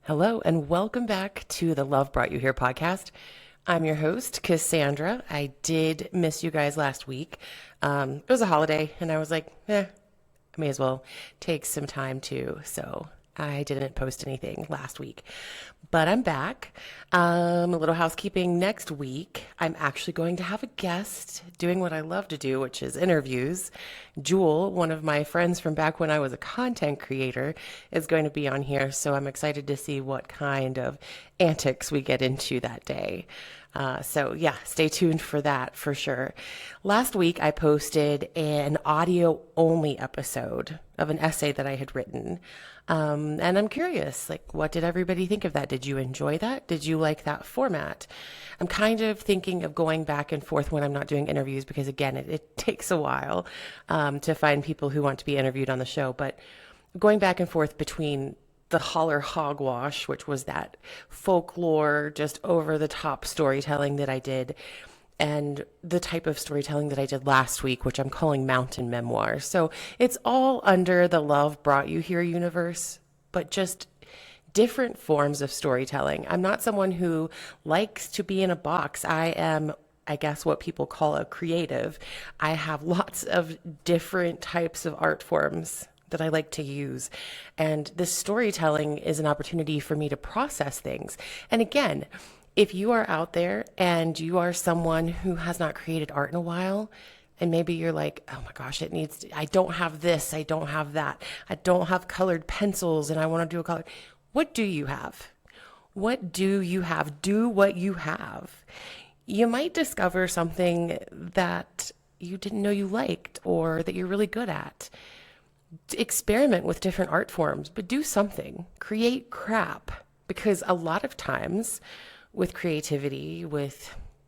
Hello, and welcome back to the Love Brought You Here podcast. I'm your host, Cassandra. I did miss you guys last week. It was a holiday, and I was like, I may as well take some time too. So I didn't post anything last week, but I'm back. A little housekeeping next week. I'm actually going to have a guest doing what I love to do, which is interviews. Jewel, one of my friends from back when I was a content creator, is going to be on here. So I'm excited to see what kind of antics we get into that day. So yeah, stay tuned for that for sure. Last week, I posted an audio only episode of an essay that I had written. And I'm curious, like, what did everybody think of that? Did you enjoy that? Did you like that format? I'm kind of thinking of going back and forth when I'm not doing interviews because, again, it takes a while to find people who want to be interviewed on the show. But going back and forth between the holler hogwash, which was that folklore, just over the top storytelling that I did, and the type of storytelling that I did last week, which I'm calling mountain memoir. So it's all under the Love Brought You Here universe, but just different forms of storytelling. I'm not someone who likes to be in a box. I am, I guess, what people call a creative. I have lots of different types of art forms that I like to use. And this storytelling is an opportunity for me to process things. And again, if you are out there and you are someone who has not created art in a while, and maybe you're like, oh my gosh, I don't have this, I don't have that, I don't have colored pencils, and I want to do a color. What do you have? What do you have? Do what you have. You might discover something that you didn't know you liked or that you're really good at. Experiment with different art forms, but do something. Create crap. Because a lot of times with creativity,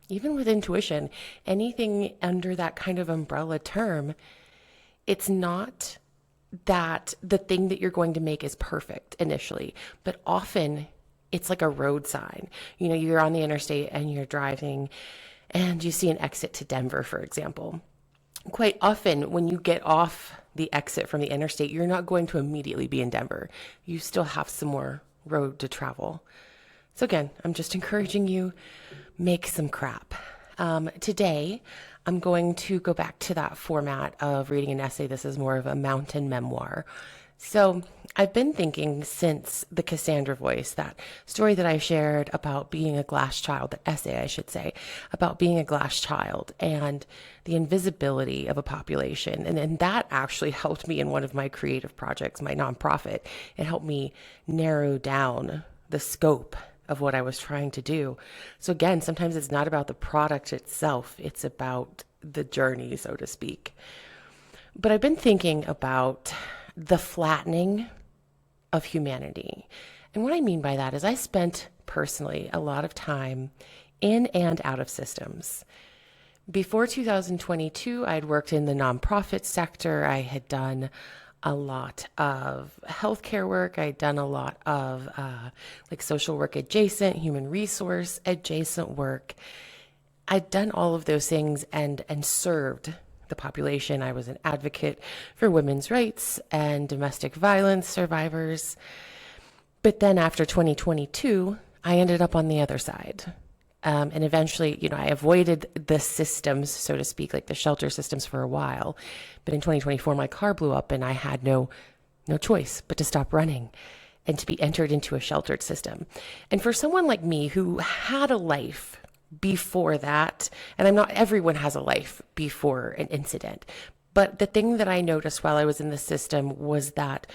even with intuition, anything under that kind of umbrella term, it's not that the thing that you're going to make is perfect initially, but often it's like a road sign. You know, you're on the interstate and you're driving and you see an exit to Denver, for example. Quite often when you get off the exit from the interstate, you're not going to immediately be in Denver. You still have some more road to travel. So again, I'm just encouraging you, make some crap. Today, I'm going to go back to that format of reading an essay. This is more of a mountain memoir. So I've been thinking since the Cassandra Voice, that story that I shared about being a glass child, the essay I should say, about being a glass child and the invisibility of a population. And that actually helped me in one of my creative projects, my nonprofit. It helped me narrow down the scope of what I was trying to do. So again, sometimes it's not about the product itself, it's about the journey, so to speak. But I've been thinking about the flattening of humanity. And what I mean by that is I spent personally a lot of time in and out of systems. Before 2022, I'd worked in the nonprofit sector. I had done a lot of healthcare work. I'd done a lot of like social work adjacent, human resource adjacent work. I'd done all of those things and served the population. I was an advocate for women's rights and domestic violence survivors. But then after 2022, I ended up on the other side. And eventually, I avoided the systems, so to speak, like the shelter systems for a while. But in 2024, my car blew up and I had no choice but to stop running and to be entered into a sheltered system. And for someone like me who had a life before that, and everyone has a life before an incident, but the thing that I noticed while I was in the system was that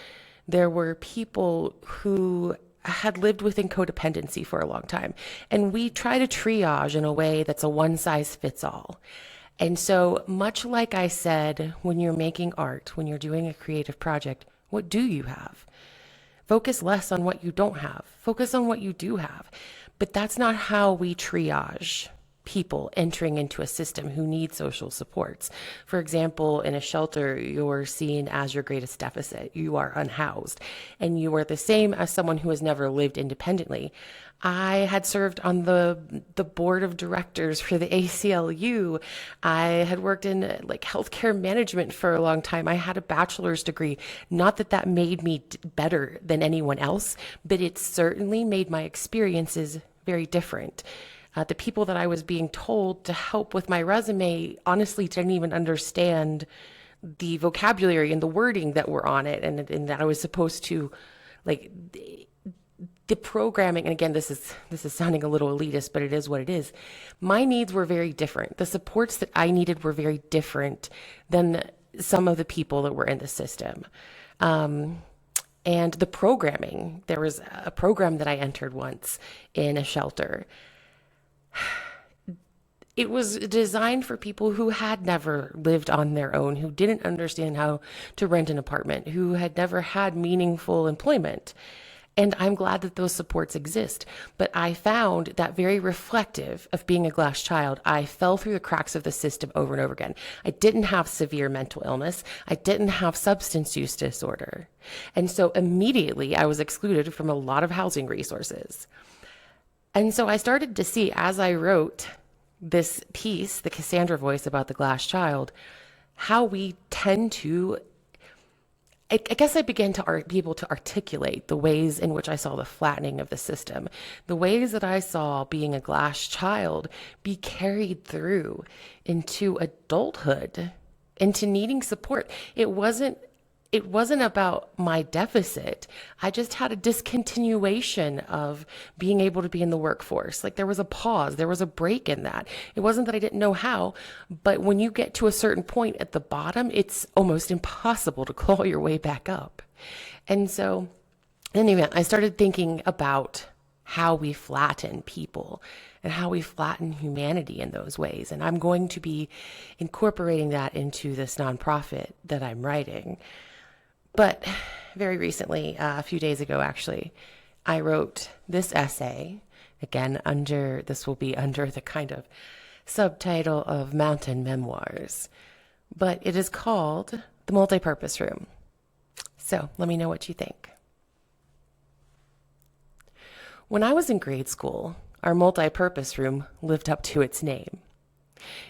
there were people who had lived within codependency for a long time. And we try to triage in a way that's a one size fits all. And so much like I said, when you're making art, when you're doing a creative project, what do you have? Focus less on what you don't have. Focus on what you do have. But that's not how we triage people entering into a system who need social supports. For example, in a shelter, you're seen as your greatest deficit. You are unhoused, and you are the same as someone who has never lived independently. I had served on the board of directors for the ACLU. I had worked in like healthcare management for a long time. I had a bachelor's degree. Not that that made me better than anyone else, but it certainly made my experiences very different. The people that I was being told to help with my resume honestly didn't even understand the vocabulary and the wording that were on it, and that I was supposed to, like, the programming. And again, this is sounding a little elitist, but it is what it is. My needs were very different. The supports that I needed were very different than some of the people that were in the system. And the programming, there was a program that I entered once in a shelter. It was designed for people who had never lived on their own, who didn't understand how to rent an apartment, who had never had meaningful employment. And I'm glad that those supports exist. But I found that very reflective of being a glass child. I fell through the cracks of the system over and over again. I didn't have severe mental illness. I didn't have substance use disorder. And so immediately I was excluded from a lot of housing resources. And so I started to see, as I wrote this piece, the Cassandra Voice, about the glass child, how we tend to, I guess I began to be able to articulate the ways in which I saw the flattening of the system, the ways that I saw being a glass child be carried through into adulthood, into needing support. It wasn't about my deficit. I just had a discontinuation of being able to be in the workforce. Like, there was a pause, there was a break in that. It wasn't that I didn't know how, but when you get to a certain point at the bottom, it's almost impossible to claw your way back up. And so, in any event, I started thinking about how we flatten people and how we flatten humanity in those ways. And I'm going to be incorporating that into this nonprofit that I'm writing. But very recently, a few days ago, actually, I wrote this essay. Again, this will be under the kind of subtitle of Mountain Memoirs, but it is called The Multipurpose Room. So let me know what you think. When I was in grade school, our multipurpose room lived up to its name.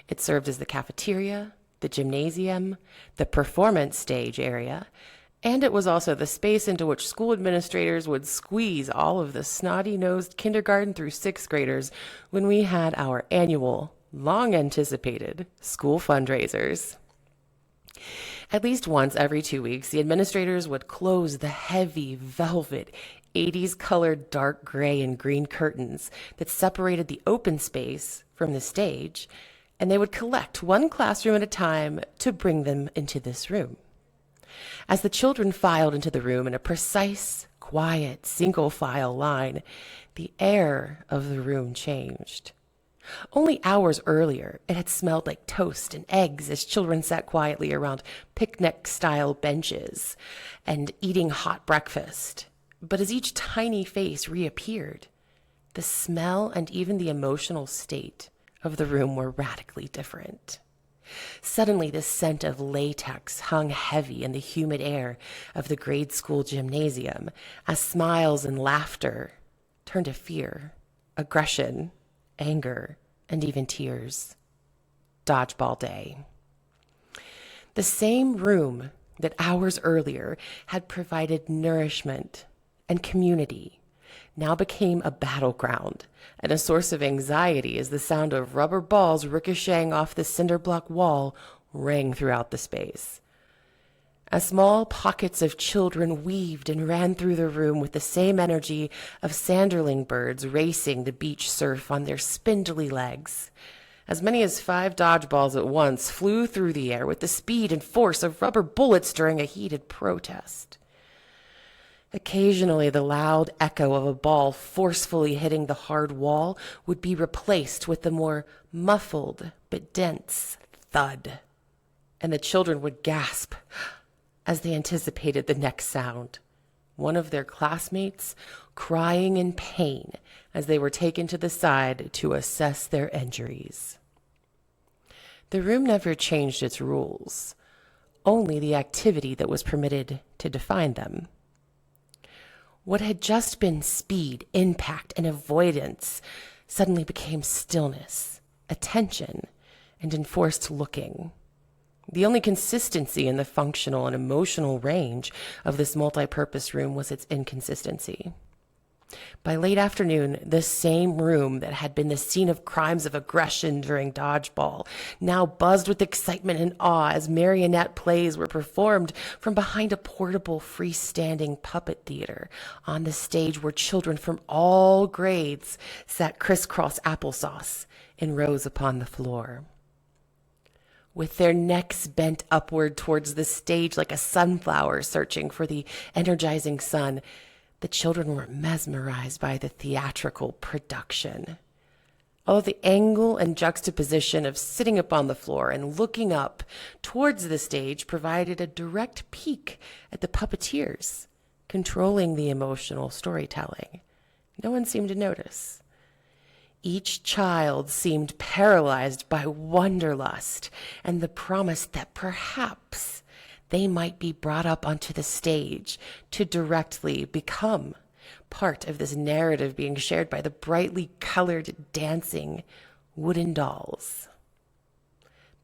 It served as the cafeteria, the gymnasium, the performance stage area, and it was also the space into which school administrators would squeeze all of the snotty-nosed kindergarten through sixth graders when we had our annual, long-anticipated school fundraisers. At least once every 2 weeks, the administrators would close the heavy velvet 80s colored dark gray and green curtains that separated the open space from the stage, and they would collect one classroom at a time to bring them into this room. As the children filed into the room in a precise, quiet, single-file line, the air of the room changed. Only hours earlier, it had smelled like toast and eggs as children sat quietly around picnic-style benches and eating hot breakfast. But as each tiny face reappeared, the smell and even the emotional state of the room were radically different. Suddenly, the scent of latex hung heavy in the humid air of the grade school gymnasium as smiles and laughter turned to fear, aggression, anger, and even tears. Dodgeball day. The same room that hours earlier had provided nourishment and community now became a battleground and a source of anxiety as the sound of rubber balls ricocheting off the cinder block wall rang throughout the space. As small pockets of children weaved and ran through the room with the same energy of sanderling birds racing the beach surf on their spindly legs, as many as 5 dodgeballs at once flew through the air with the speed and force of rubber bullets during a heated protest. Occasionally, the loud echo of a ball forcefully hitting the hard wall would be replaced with the more muffled but dense thud, and the children would gasp as they anticipated the next sound, one of their classmates crying in pain as they were taken to the side to assess their injuries. The room never changed its rules, only the activity that was permitted to define them. What had just been speed, impact, and avoidance suddenly became stillness, attention, and enforced looking. The only consistency in the functional and emotional range of this multipurpose room was its inconsistency. By late afternoon, the same room that had been the scene of crimes of aggression during dodgeball now buzzed with excitement and awe as marionette plays were performed from behind a portable freestanding puppet theater on the stage where children from all grades sat crisscross applesauce in rows upon the floor. With their necks bent upward towards the stage like a sunflower searching for the energizing sun, the children were mesmerized by the theatrical production. Although the angle and juxtaposition of sitting upon the floor and looking up towards the stage provided a direct peek at the puppeteers, controlling the emotional storytelling, no one seemed to notice. Each child seemed paralyzed by wanderlust and the promise that perhaps they might be brought up onto the stage to directly become part of this narrative being shared by the brightly colored, dancing wooden dolls.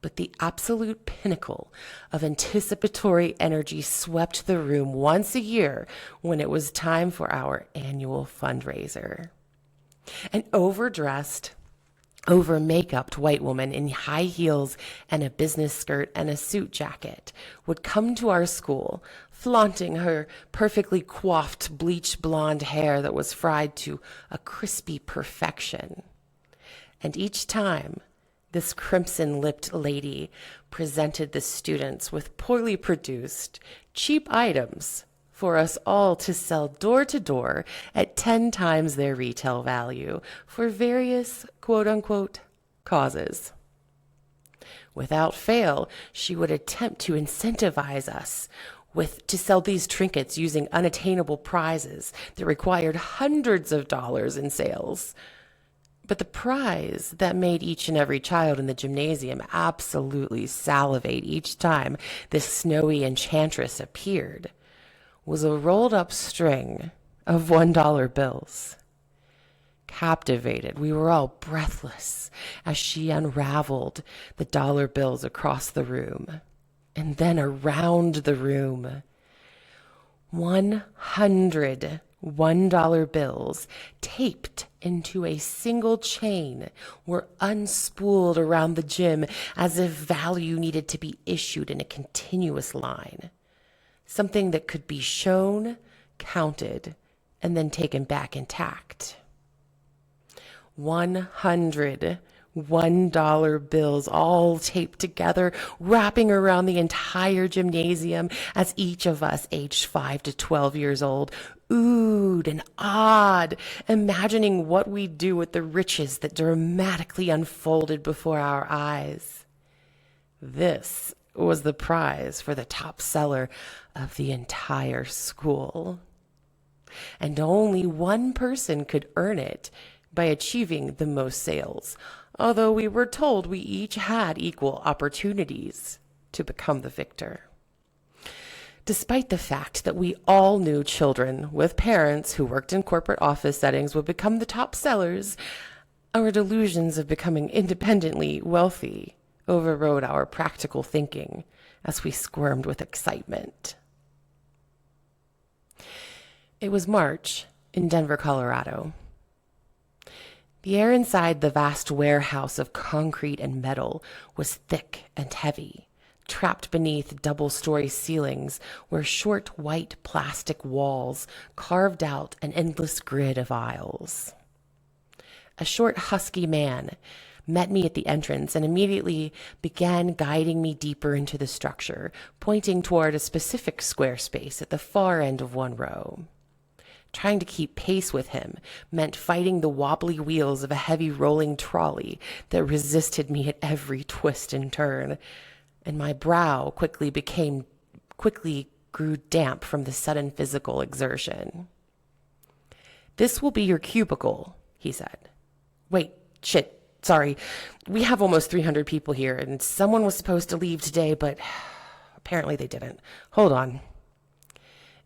But the absolute pinnacle of anticipatory energy swept the room once a year when it was time for our annual fundraiser. An overdressed, over-makeuped white woman in high heels and a business skirt and a suit jacket would come to our school, flaunting her perfectly coiffed, bleached blonde hair that was fried to a crispy perfection. And each time, this crimson-lipped lady presented the students with poorly produced, cheap items for us all to sell door to door at 10 times their retail value for various quote-unquote causes. Without fail, she would attempt to incentivize us to sell these trinkets using unattainable prizes that required hundreds of dollars in sales. But the prize that made each and every child in the gymnasium absolutely salivate each time this snowy enchantress appeared was a rolled up string of $1 bills. Captivated, we were all breathless as she unraveled the dollar bills across the room and then around the room. 100 $1 bills taped into a single chain were unspooled around the gym as if value needed to be issued in a continuous line. Something that could be shown, counted, and then taken back intact. 100 $1 bills all taped together, wrapping around the entire gymnasium as each of us, aged 5 to 12 years old, oohed and awed, imagining what we'd do with the riches that dramatically unfolded before our eyes. This was the prize for the top seller of the entire school. And only one person could earn it by achieving the most sales, although we were told we each had equal opportunities to become the victor. Despite the fact that we all knew children with parents who worked in corporate office settings would become the top sellers, our delusions of becoming independently wealthy overrode our practical thinking as we squirmed with excitement. It was March in Denver, Colorado. The air inside the vast warehouse of concrete and metal was thick and heavy, trapped beneath double-story ceilings where short white plastic walls carved out an endless grid of aisles. A short, husky man met me at the entrance and immediately began guiding me deeper into the structure, pointing toward a specific square space at the far end of one row. Trying to keep pace with him meant fighting the wobbly wheels of a heavy rolling trolley that resisted me at every twist and turn, and my brow quickly grew damp from the sudden physical exertion. "This will be your cubicle," he said. "Wait, shit, sorry. We have almost 300 people here, and someone was supposed to leave today, but apparently they didn't. Hold on."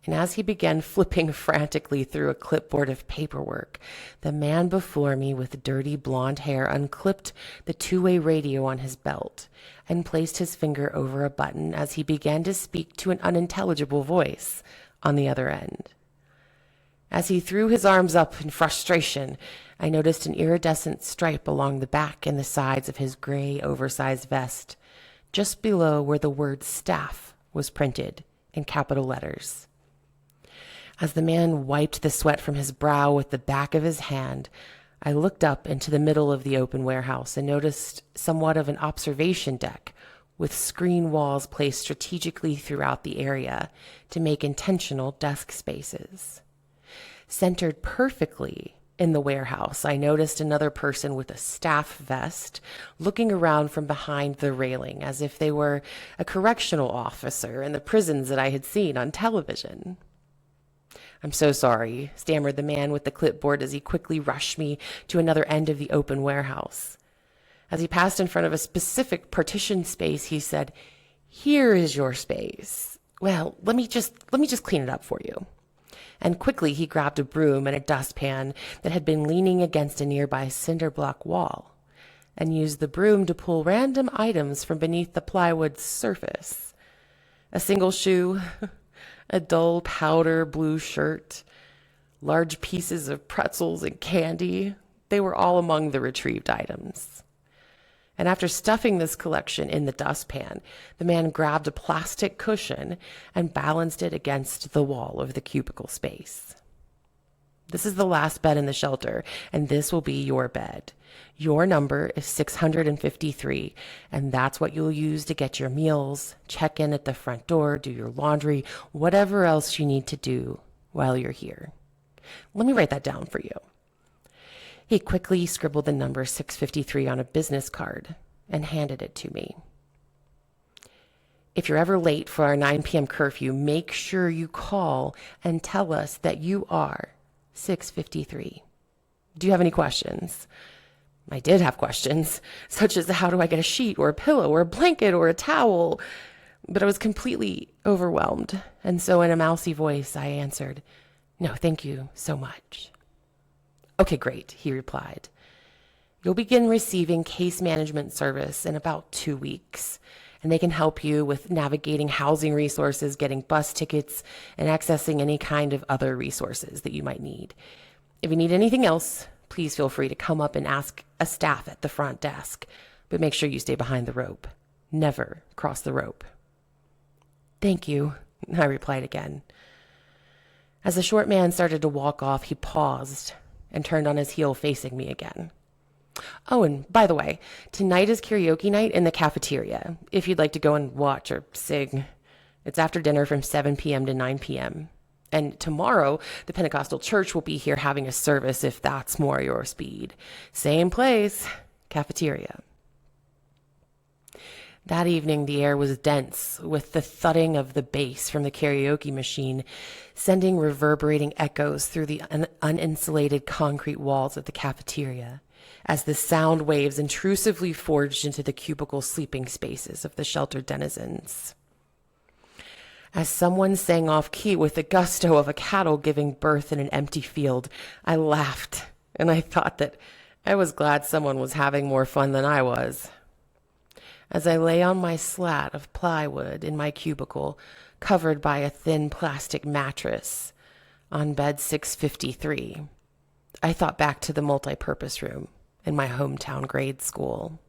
And as he began flipping frantically through a clipboard of paperwork, the man before me with dirty blonde hair unclipped the two-way radio on his belt and placed his finger over a button as he began to speak to an unintelligible voice on the other end. As he threw his arms up in frustration, I noticed an iridescent stripe along the back and the sides of his gray, oversized vest, just below where the word staff was printed in capital letters. As the man wiped the sweat from his brow with the back of his hand, I looked up into the middle of the open warehouse and noticed somewhat of an observation deck with screen walls placed strategically throughout the area to make intentional desk spaces. Centered perfectly in the warehouse, I noticed another person with a staff vest looking around from behind the railing as if they were a correctional officer in the prisons that I had seen on television. "I'm so sorry," stammered the man with the clipboard as he quickly rushed me to another end of the open warehouse. As he passed in front of a specific partition space, he said, "Here is your space. Well, let me just clean it up for you." And quickly he grabbed a broom and a dustpan that had been leaning against a nearby cinder block wall and used the broom to pull random items from beneath the plywood surface. A single shoe, a dull powder blue shirt, large pieces of pretzels and candy. They were all among the retrieved items. And after stuffing this collection in the dustpan, the man grabbed a plastic cushion and balanced it against the wall of the cubicle space. "This is the last bed in the shelter, and this will be your bed. Your number is 653, and that's what you'll use to get your meals, check in at the front door, do your laundry, whatever else you need to do while you're here. Let me write that down for you." He quickly scribbled the number 653 on a business card and handed it to me. "If you're ever late for our 9 p.m. curfew, make sure you call and tell us that you are 653. Do you have any questions?" I did have questions, such as how do I get a sheet or a pillow or a blanket or a towel? But I was completely overwhelmed, and so in a mousy voice, I answered, "No, thank you so much." "Okay, great," he replied. "You'll begin receiving case management service in about 2 weeks, and they can help you with navigating housing resources, getting bus tickets, and accessing any kind of other resources that you might need. If you need anything else, please feel free to come up and ask a staff at the front desk, but make sure you stay behind the rope. Never cross the rope." "Thank you," I replied again. As the short man started to walk off, he paused and turned on his heel facing me again. "Oh, and by the way, tonight is karaoke night in the cafeteria, if you'd like to go and watch or sing. It's after dinner from 7 p.m. to 9 p.m. And tomorrow, the Pentecostal church will be here having a service if that's more your speed. Same place, cafeteria." That evening, the air was dense with the thudding of the bass from the karaoke machine, sending reverberating echoes through the uninsulated concrete walls of the cafeteria, as the sound waves intrusively forged into the cubicle sleeping spaces of the sheltered denizens. As someone sang off-key with the gusto of a cattle giving birth in an empty field, I laughed, and I thought that I was glad someone was having more fun than I was. As I lay on my slat of plywood in my cubicle, covered by a thin plastic mattress, on bed 653, I thought back to the multipurpose room in my hometown grade school.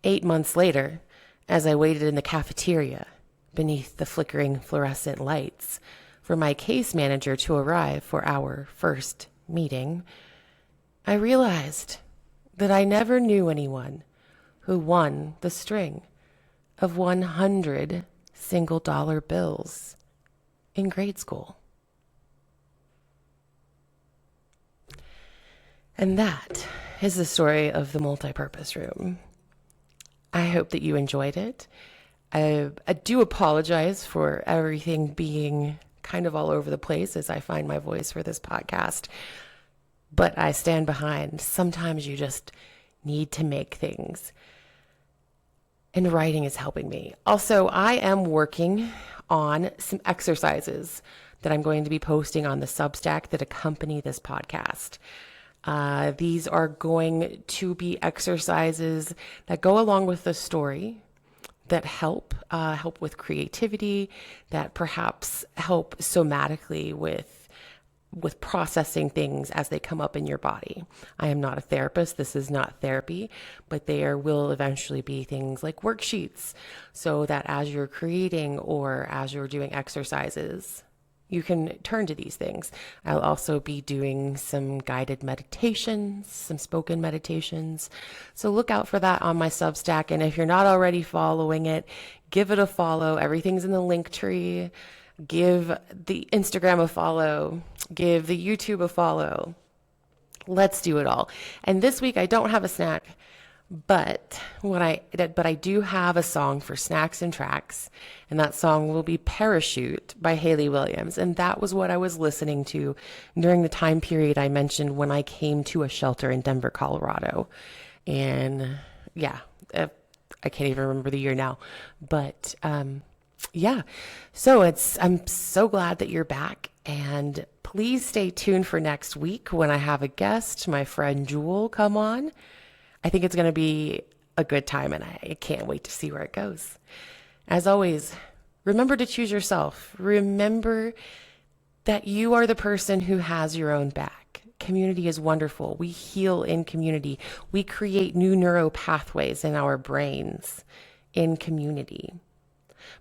8 months later, as I waited in the cafeteria, beneath the flickering fluorescent lights, for my case manager to arrive for our first meeting, I realized that I never knew anyone who won the string of 100 single-dollar bills in grade school. And that is the story of the Multipurpose Room. I hope that you enjoyed it. I do apologize for everything being kind of all over the place as I find my voice for this podcast, but I stand behind. Sometimes you just need to make things, and writing is helping me. Also, I am working on some exercises that I'm going to be posting on the Substack that accompany this podcast. These are going to be exercises that go along with the story, that help with creativity, that perhaps help somatically with processing things as they come up in your body. I am not a therapist. This is not therapy, but there will eventually be things like worksheets so that as you're creating or as you're doing exercises, you can turn to these things. I'll also be doing some guided meditations, some spoken meditations. So look out for that on my Substack. And if you're not already following it, give it a follow. Everything's in the LINKTREE. Give the Instagram a follow. Give the YouTube a follow. Let's do it all. And this week I don't have a snack, but I do have a song for snacks and tracks, and that song will be Parachute by Hayley Williams. And that was what I was listening to during the time period I mentioned when I came to a shelter in Denver, Colorado. And yeah, I can't even remember the year now, but yeah. So I'm so glad that you're back, and please stay tuned for next week when I have a guest, my friend Jewel, come on. I think it's going to be a good time, and I can't wait to see where it goes. As always, remember to choose yourself. Remember that you are the person who has your own back. Community is wonderful. We heal in community. We create new neural pathways in our brains in community.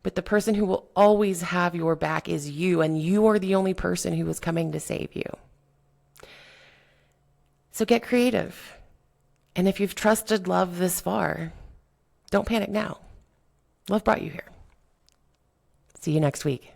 But the person who will always have your back is you, and you are the only person who is coming to save you. So get creative. And if you've trusted love this far, don't panic now. Love brought you here. See you next week.